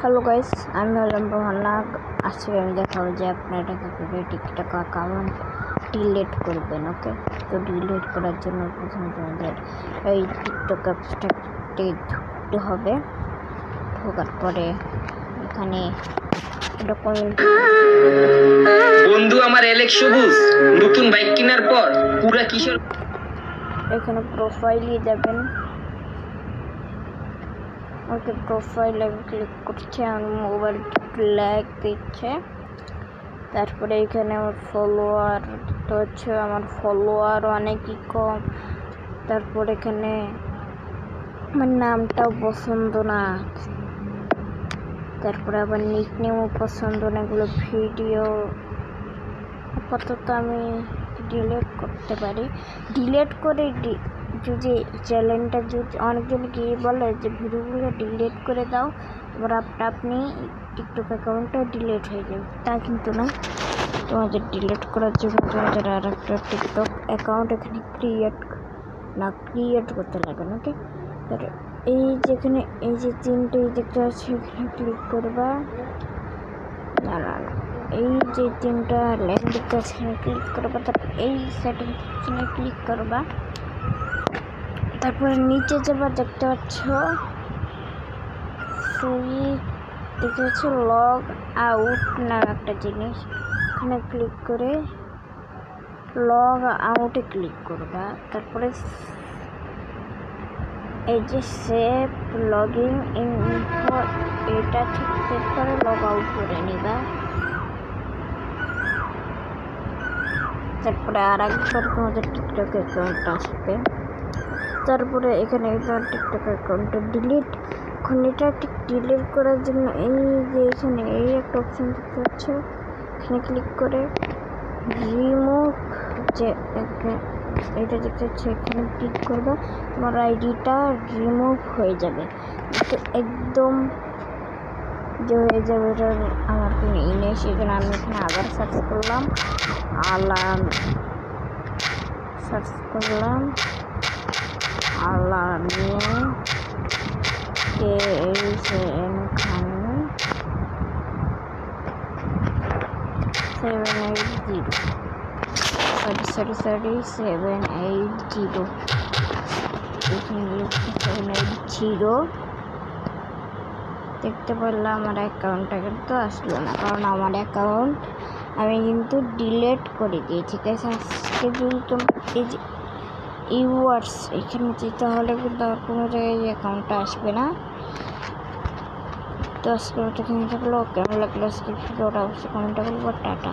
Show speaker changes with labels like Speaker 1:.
Speaker 1: Hello guys, আমি হলাম রোহানা। আজকে আমি দেখাবো যে আপনারা কীভাবে টিকটক অ্যাকাউন্ট ডিলিট করবেন। ওকে, তো ডিলিট করার জন্য প্রথমে তোমাদের এই টিকটক অ্যাপসটাতে ঢুকতে হবে। ঢোকার পরে এখানে
Speaker 2: বন্ধু আমার এলেক্স সবুজ নতুন বাইক কেনার পর পুরা কিশোর
Speaker 1: এখানে প্রোফাইলে যাবেন। ওকে, প্রোফাইলে ক্লিক করছে, আমার মোবাইলটা ল্যাগ দিচ্ছে। তারপরে এখানে আমার ফলোয়ার তো হচ্ছে, আমার ফলোয়ার অনেকই কম। তারপর এখানে আমার নামটাও পছন্দ না, তারপরে আবার নিকনেমও পছন্দ না। এগুলো ভিডিও আপাতত আমি ডিলিট করতে পারি। ডিলিট করে যদি চ্যানেলটা যদি অনেকজন গিয়ে বলে যে ভিডিওগুলো ডিলিট করে দাও, এবার আপনি টিকটক অ্যাকাউন্টটা ডিলিট হয়ে যাবে, তা কিন্তু না। তোমাদের ডিলিট করার জন্য তোমাদের আর একটা টিকটক অ্যাকাউন্ট এখানে ক্রিয়েট করতে লাগে না। ওকে, এই যেখানে এই যে তিনটে দেখতে পাচ্ছি এখানে ক্লিক করবা। না, এই যে তিনটা লেখ দেখতে পাচ্ছি এখানে ক্লিক করবা। তারপর এই সেটিংসে ক্লিক করবা। তারপরে নিচে যাবা, দেখতে পাচ্ছ দেখতে পাচ্ছ লগ আউট নাম একটা জিনিস, এখানে ক্লিক করে লগ আউটে ক্লিক করবা। তারপরে এই যে সেভ লগইন ইনফো এটা ঠিক সেভ করে লগ আউট করে নিবা। তারপরে আর একবার তোমাদের টিকটক অ্যাকাউন্ট আসবে। তারপরে এখানে তোমার টিকটক অ্যাকাউন্টটা ডিলিট। এখন এটা ঠিক ডিলিট করার জন্য এই যে এখানে এই একটা অপশান দেখতে পাচ্ছ, এখানে ক্লিক করে রিমুভ যে এটা দেখতে পাচ্ছ, এখানে ক্লিক করবে, তোমার আইডিটা রিমুভ হয়ে যাবে। তো একদম যে হয়ে যাবে, এটা আমার কোনো নেই। সেজন্য আমি এখানে আবার সার্চ করলাম আলামিন KHN খান 780 780 780 দেখতে পারলাম। আমার অ্যাকাউন্টটা কিন্তু আসলো না, কারণ আমার অ্যাকাউন্ট আমি কিন্তু ডিলিট করে দিয়েছি। ঠিক আছে, আজকে কিন্তু এই যে ইউয়ার্স এখানে যেতে হলে কিন্তু আর কোনো জায়গায় এই অ্যাকাউন্টটা আসবে না। তো আজকে ওটা কিনে থাকলো। কেমন লাগলো আজকে ভিডিওটা অবশ্যই কমেন্টে বলবো। টাটা।